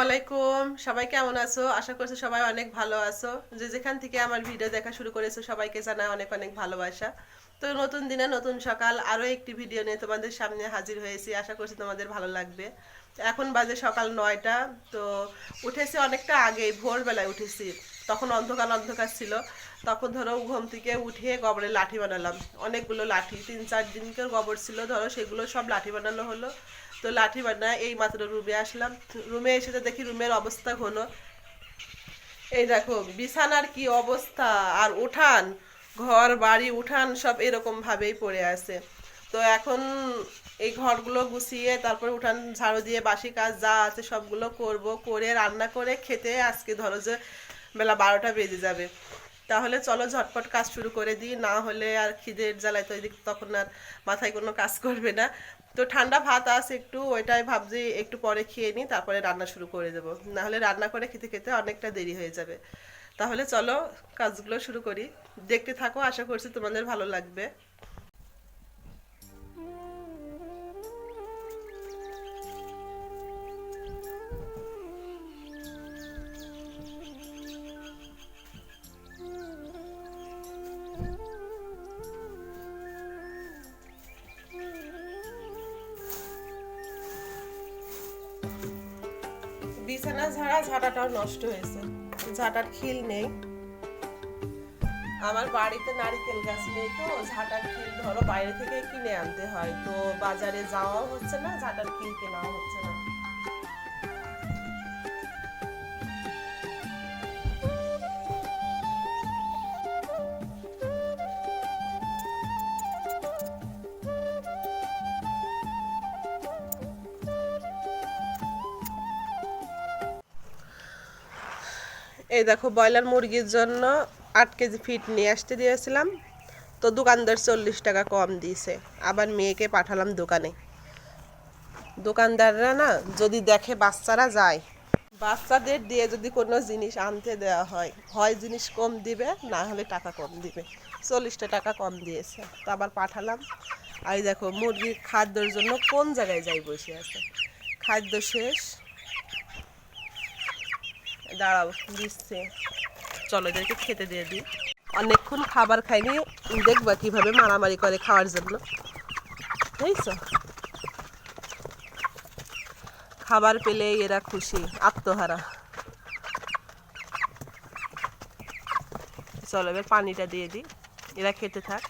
আলাইকুম, সবাই কেমন আছো? আশা করছি সবাই অনেক ভালো আছো। যে যেখান থেকে আমার ভিডিও দেখা শুরু করেছো সবাইকে জানাই অনেক অনেক ভালোবাসা। তো নতুন দিনে নতুন সকাল আরও একটি ভিডিও নিয়ে তোমাদের সামনে হাজির হয়েছি। আশা করছি তোমাদের ভালো লাগবে। এখন বাজে সকাল 9টা। তো উঠেছি অনেকটা আগেই, ভোরবেলায় উঠেছি। তখন অন্ধকার অন্ধকার ছিল। তখন ধরো ঘুম থেকে উঠে গোবরের লাঠি বানালাম। অনেকগুলো লাঠি, 3-4 দিনকার গোবর ছিল, ধরো সেগুলো সব লাঠি বানানো হলো। তো লাঠি বানায় এই মাত্র রুমে আসলাম। রুমে এসে তো দেখি রুমের অবস্থা হলো, এই দেখো বিছানার কি অবস্থা, আর উঠান, ঘর বাড়ি উঠান সব এরকম ভাবেই পড়ে আছে। তো এখন এই ঘরগুলো গুছিয়ে তারপর উঠান ঝাড়ু দিয়ে বাসি কাজ যা আছে সবগুলো করব, করে রান্না করে খেতে আজকে ধরো যে বেলা 12টা বেজে যাবে। তাহলে চলো ঝটপট কাজ শুরু করে দিই, না হলে আর খিদের জ্বালায় তো এদিক তখন আর মাথায় কোনো কাজ করবে না। তো ঠান্ডা ভাত আছে একটু, ওইটাই ভাবছি একটু পরে খেয়ে নিই, তারপরে রান্না শুরু করে দেবো, নাহলে রান্না করে খেতে খেতে অনেকটা দেরি হয়ে যাবে। তাহলে চলো কাজগুলো শুরু করি, দেখতে থাকো, আশা করছি তোমাদের ভালো লাগবে। বিছানা ঝাঁটাটাও নষ্ট হয়েছে, ঝাঁটার খিল নেই। আমার বাড়িতে নারিকেল গাছ নেই, তো ঝাঁটার খিল ধরো বাইরে থেকে কিনে আনতে হয়, তো বাজারে যাওয়াও হচ্ছে না, ঝাঁটার খিল কেনাও হচ্ছে না। এই দেখো ব্রয়লার মুরগির জন্য 8 কেজি ফিট নিয়ে আসতে দিয়েছিলাম, তো দোকানদার 40 টাকা কম দিয়েছে। আবার মেয়েকে পাঠালাম দোকানে। দোকানদাররা না যদি দেখে বাচ্চারা যায়, বাচ্চাদের দিয়ে যদি কোনো জিনিস আনতে দেওয়া হয়, হয় জিনিস কম দিবে না হলে টাকা কম দিবে। 40টা টাকা কম দিয়েছে, তো আবার পাঠালাম। আর এই দেখো মুরগির খাদ্যের জন্য কোন জায়গায় যাই বসে আছে, খাদ্য শেষ। দাঁড়াও দিচ্ছে, চলো এদেরকে খেতে দিয়ে দিই। অনেকক্ষণ খাবার খাইনি, দেখবা কিভাবে মারামারি করে খাওয়ার জন্য, বুঝছো? খাবার পেলে এরা খুশি, আত্মহারা। চলো এবার পানিটা দিয়ে দিই, এরা খেতে থাক।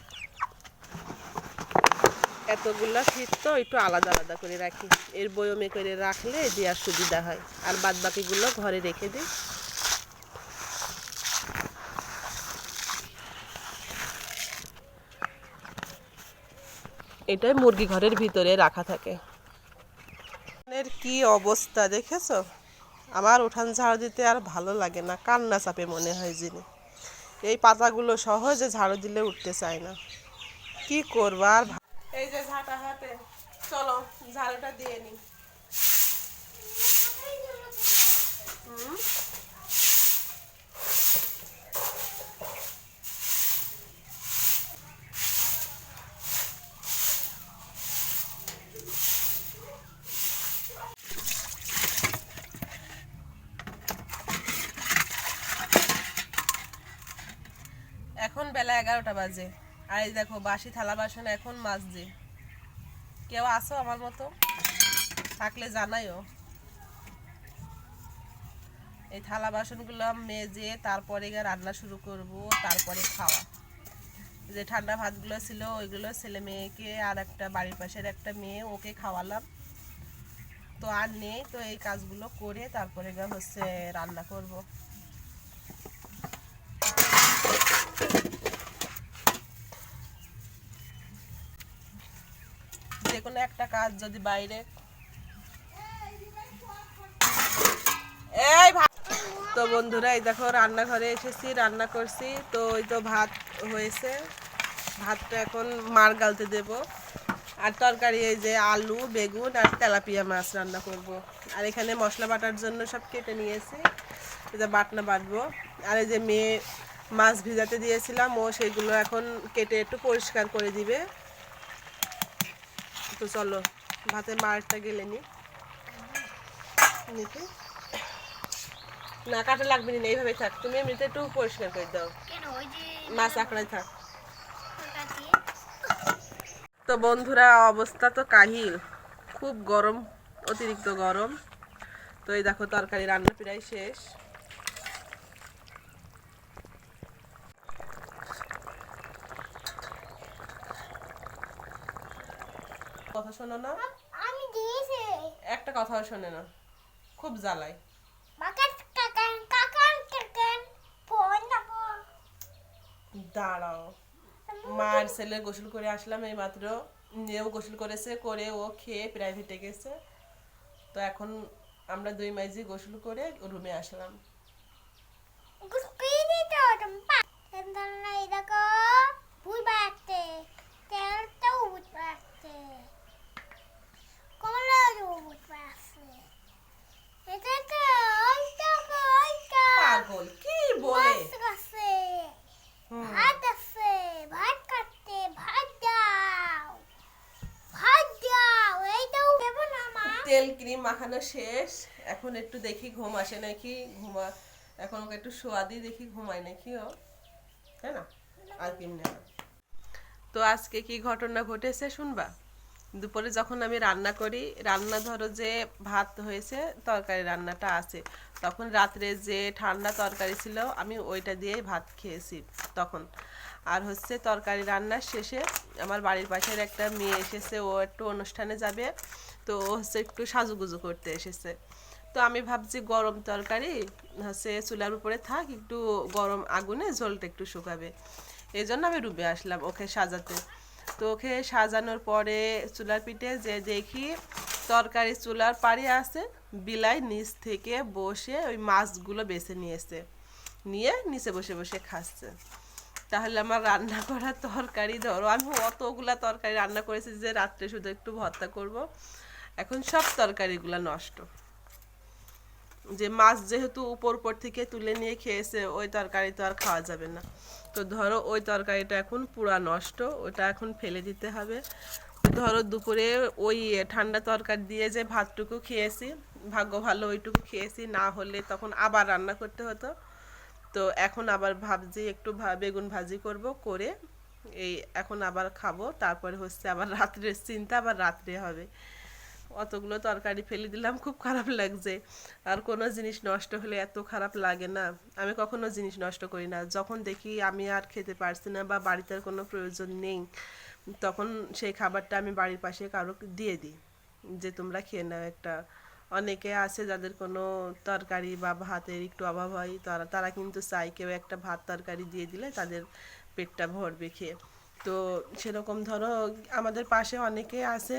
এতগুলা ফিট তো একটু আলাদা আলাদা করে রাখি, এর বয়মে করে রাখলে দেওয়ার সুবিধা হয়, আর বাদ বাকিগুলো ঘরে রেখে দিই। এটাই মুরগি ঘরের ভিতরে রাখা থাকে। এর কি অবস্থা দেখেছো? আমার উঠান ঝাড়ু দিতে আর ভালো লাগে না, কান্না চাপে মনে হয় যিনি। এই পাতাগুলো সহজে ঝাড়ু দিলে উঠতে চায় না, কি করবা আর। এই যে ঝাঁটা হাতে, চলো ঝাড়ুটা দিয়ে নি। এখন বেলা 11টা বাজে, আর এই দেখো বাসি থালা বাসন এখন মাজছে। কেউ আসো আমার মতো? থাকলে জানাইও। এই থালা বাসনগুলো মেজে তারপরে রান্না শুরু করব, তারপরে খাওয়া। যে ঠান্ডা ভাতগুলো ছিল ওইগুলো ছেলে মেয়েকে আর একটা বাড়ির পাশের একটা মেয়ে, ওকে খাওয়ালাম। তো আর নেই, তো এই কাজগুলো করে তারপরে হচ্ছে রান্না করব। যে কোনো একটা কাজ যদি বাইরে এই তো বন্ধুরা এই দেখো রান্নাঘরে এসেছি, রান্না করছি। তো ওই তো ভাত হয়েছে, ভাতটা এখন মার গালতে দেব। আর তরকারি এই যে আলু বেগুন আর তেলাপিয়া মাছ রান্না করব। আর এখানে মশলা বাটার জন্য সব কেটে নিয়েছি, এই যে বাটনা বাটবো। আর এই যে মেয়ে মাছ ভিজাতে দিয়েছিলাম, ও সেগুলো এখন কেটে একটু পরিষ্কার করে দিবে। তো চলো ভাতে মারটা গেলে নিতে। না কাটা লাগবে না, এইভাবে থাক। তুমি এমনিতে একটু পরিষ্কার করে দাও, মাছ আঁকড়াই থাক। তো বন্ধুরা, অবস্থা তো কাহিল, খুব গরম, অতিরিক্ত গরম। তো এই দেখো তরকারি রান্না প্রায় শেষ। কথা শোনো না, আমি দিয়েছি একটা কথাও শোনে না, খুব জ্বালায়। দাঁড়াও, মার ছেলে গোসল করে আসলাম এই মাত্র, নিয়েও গোসল করেছে, করে ও খেয়ে প্রাইভেটে গেছে। তো এখন আমরা দুই মাইজি গোসল করে রুমে আসলাম। পাগল কি বলে, তেল ক্রিম মাখানো শেষ। এখন একটু দেখি ঘুম আসে নাকি, এখন ওকে একটু শোয়া দিই, দেখি ঘুমায় নাকি ও, তাই না? আর ক্রিম নেওয়া। তো আজকে কি ঘটনা ঘটেছে শুনবা। দুপুরে যখন আমি রান্না করি, রান্না ধরো যে ভাত হয়েছে, তরকারি রান্নাটা আছে, তখন রাত্রে যে ঠান্ডা তরকারি ছিল আমি ওইটা দিয়েই ভাত খেয়েছি তখন। আর হচ্ছে তরকারি রান্নার শেষে আমার বাড়ির পাশের একটা মেয়ে এসেছে, ও একটু অনুষ্ঠানে যাবে, তো ও হচ্ছে একটু সাজুগুজু করতে এসেছে। তো আমি ভাবছি গরম তরকারি হচ্ছে চুলার উপরে থাক, একটু গরম আগুনে ঝোলটা একটু শুকাবে, এই জন্য আমি রুমে আসলাম ওকে সাজাতে। তো ওকে সাজানোর পরে চুলার পিঠে যে দেখি তরকারি চুলার পাড়ে আছে, বিলাই নিচ থেকে বসে ওই মাছগুলো বেছে নিয়েছে, নিয়ে নিচে বসে বসে খাচ্ছে। তাহলে আমার রান্না করা তরকারি ধরো, আমি অতগুলা তরকারি রান্না করেছি যে রাত্রে শুধু একটু ভর্তা করব, এখন সব তরকারিগুলো নষ্ট। যে মাছ যেহেতু উপর উপর থেকে তুলে নিয়ে খেয়েছে, ওই তরকারি তো আর খাওয়া যাবে না। তো ধরো ওই তরকারিটা এখন পুরা নষ্ট, ওটা এখন ফেলে দিতে হবে। ধরো দুপুরে ওই ঠান্ডা তরকারি দিয়ে যে ভাতটুকু খেয়েছি, ভাগ্য ভালো ওইটুকু খেয়েছি, না হলে তখন আবার রান্না করতে হতো। তো এখন আবার ভাবছি একটু বেগুন ভাজি করব, করে এই এখন আবার খাবো, তারপরে হচ্ছে আবার রাত্রের চিন্তা, আবার রাত্রে হবে। অতগুলো তরকারি ফেলে দিলাম, খুব খারাপ লাগছে। আর কোনো জিনিস নষ্ট হলে এত খারাপ লাগে না, আমি কখনো জিনিস নষ্ট করি না। যখন দেখি আমি আর খেতে পারছি না বা বাড়িতে আর কোনো প্রয়োজন নেই, তখন সেই খাবারটা আমি বাড়ির পাশে কারো দিয়ে দিই, যে তোমরা খেয়ে নাও একটা। অনেকে আছে যাদের কোনো তরকারি বা ভাতের একটু অভাব হয়, তারা তারা কিন্তু চায় কেউ একটা ভাত তরকারি দিয়ে দিলে তাদের পেটটা ভরবে খেয়ে। তো সেরকম ধরো আমাদের পাশে অনেকে আছে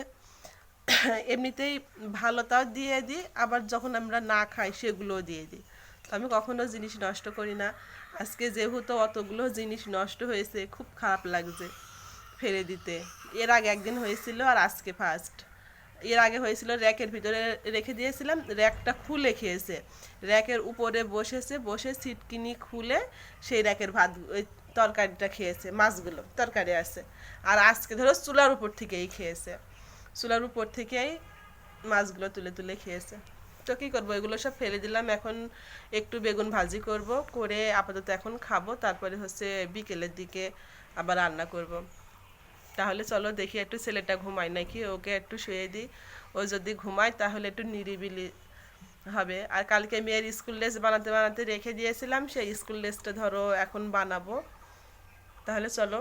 এমনিতেই ভালোটাও দিয়ে দিই, আবার যখন আমরা না খাই সেগুলোও দিয়ে দিই। তো আমি কখনো জিনিস নষ্ট করি না। আজকে যেহেতু অতগুলো জিনিস নষ্ট হয়েছে, খুব খারাপ লাগছে ফেলে দিতে। এর আগে একদিন হয়েছিল, আর আজকে ফার্স্ট। এর আগে হয়েছিল র্যাকের ভিতরে রেখে দিয়েছিলাম, র্যাকটা খুলে খেয়েছে, র্যাকের উপরে বসেছে, বসে সিটকিনি খুলে সেই র্যাকের ভাত ওই তরকারিটা খেয়েছে, মাছগুলো তরকারি আছে। আর আজকে ধরো চুলার উপর থেকেই খেয়েছে, চুলার উপর থেকেই মাছগুলো তুলে তুলে খেয়েছে। তো কী করবো, এগুলো সব ফেলে দিলাম। এখন একটু বেগুন ভাজি করব, করে আপাতত এখন খাবো, তারপরে হচ্ছে বিকেলের দিকে আবার রান্না করব। তাহলে চলো দেখি একটু ছেলেটা ঘুমায় নাকি, ওকে একটু শুয়ে দিই। ও যদি ঘুমায় তাহলে একটু নিরিবিলি হবে। আর কালকে মেয়ের স্কুল ড্রেস বানাতে বানাতে রেখে দিয়েছিলাম, সেই স্কুল ড্রেসটা ধরো এখন বানাবো। তাহলে চলো।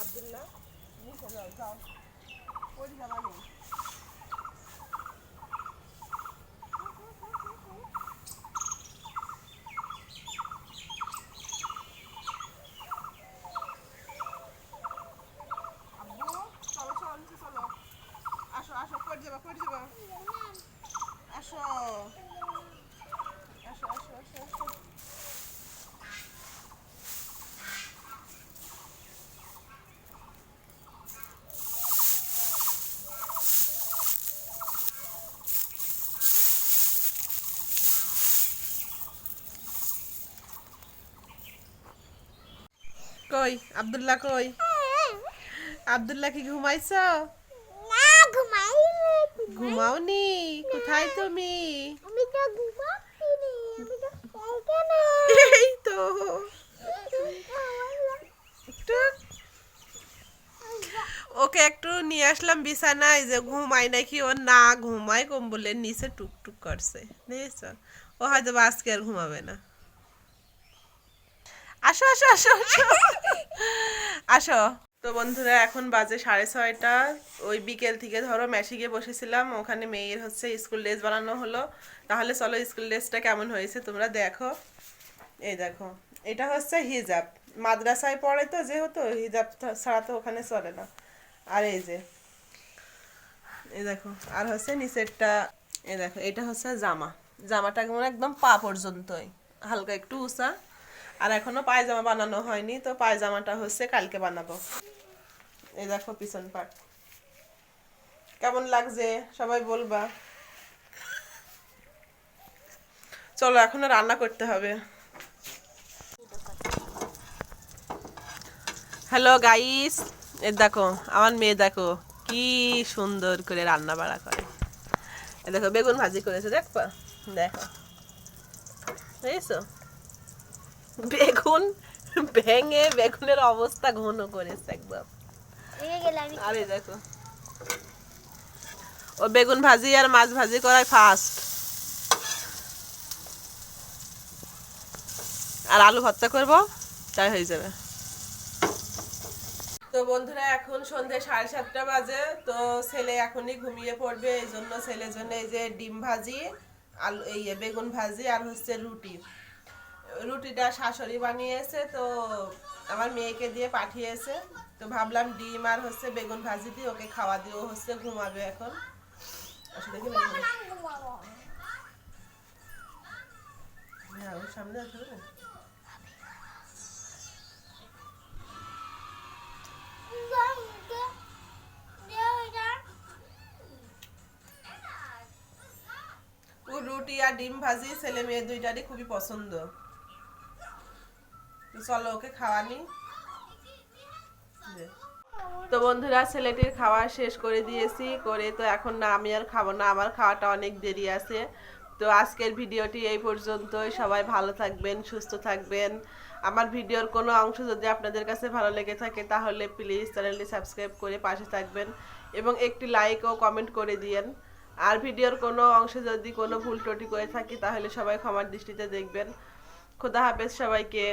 আব্দুল্লাহ যাও যাও, ওই যাবা নেই। আসো আসো, করে যাবা করে যাবা, আসো আসো আসো আসো আসো। কই আব্দুল্লাহ, কই আব্দুল্লাহ, কি ঘুমাইছো? ঘুমাওনি? কোথায় তুমি? এই তো ওকে একটু নিয়ে আসলাম বিছানায়, যে ঘুমায় নাকি, ও না ঘুমায় কম্বলের নিচে টুকটুক করছে, বুঝেছ? ও হয়তো আজকে আর ঘুমাবে না। আসো আসো আসো আসো আসো। তো বন্ধুরা এখন বাজে 6:30। ওই বিকেল থেকে ধরো মেশিগে বসেছিলাম, ওখানে মেয়ের হচ্ছে স্কুল ড্রেস বানানো হলো। তাহলে চলো স্কুল ড্রেসটা কেমন হয়েছে তোমরা দেখো। এই দেখো, এটা হচ্ছে হিজাব, মাদ্রাসায় পড়ে তো যেহেতু হিজাব ছাড়া তো ওখানে চলে না। আর এই দেখো, আর হচ্ছে নিচেরটা, এই দেখো এটা হচ্ছে জামা। জামাটা একদম পা পর্যন্তই, হালকা একটু উঁচা। আর এখনো পায়জামা বানানো হয়নি, তো পায়জামাটা হচ্ছে কালকে বানাবো। এই দেখো পিছন পাট কেমন লাগছে সবাই বলবা। চলো এখনো রান্না করতে হবে। হ্যালো গাইস, এ দেখো আমার মেয়ে, দেখো কি সুন্দর করে রান্না বাড়া করে। এ দেখো বেগুন ভাজি করেছে, দেখো দেখো, বুঝেছো? বেগুন ভেঙে বেগুনের অবস্থা ঘন করেছে একদম। আরে দেখো, ও বেগুন ভাজি আর মাছ ভাজি করায় ফার্স্ট। আর আলু ভর্তা করবো, তাই হয়ে যাবে। তো বন্ধুরা এখন সন্ধ্যে 7:30 বাজে। তো ছেলে এখনই ঘুমিয়ে পড়বে, এই জন্য ছেলের জন্য এই যে ডিম ভাজি, আলু এই বেগুন ভাজি আর হচ্ছে রুটি। রুটিটা শাশুড়ি বানিয়েছে, তো আমার মেয়েকে দিয়ে পাঠিয়েছে। তো ভাবলাম ডিম আর হচ্ছে বেগুন ভাজি দিয়ে ওকে খাওয়া দিয়ে ও হচ্ছে ঘুমাবে এখন। দেখি হ্যাঁ, ওর সামনে আসবে না। ও রুটি আর ডিম ভাজি ছেলে মেয়ে দুইটারই খুবই পছন্দ। তো চলো ওকে খাওয়ানি। তো বন্ধুরা ছেলেটির খাওয়া শেষ করে দিয়েছি, করে তো এখন না আমি আর খাবো না, আমার খাওয়াটা অনেক দেরি আছে। তো আজকের ভিডিওটি এই পর্যন্তই। সবাই ভালো থাকবেন, সুস্থ থাকবেন। আমার ভিডিওর কোনো অংশ যদি আপনাদের কাছে ভালো লেগে থাকে তাহলে প্লিজ চ্যানেলটি সাবস্ক্রাইব করে পাশে থাকবেন এবং একটি লাইক ও কমেন্ট করে দিয়েন। আর ভিডিওর কোনো অংশে যদি কোনো ভুল ত্রুটি করে থাকি তাহলে সবাই ক্ষমার দৃষ্টিতে দেখবেন। খোদা হাফেজ সবাইকে।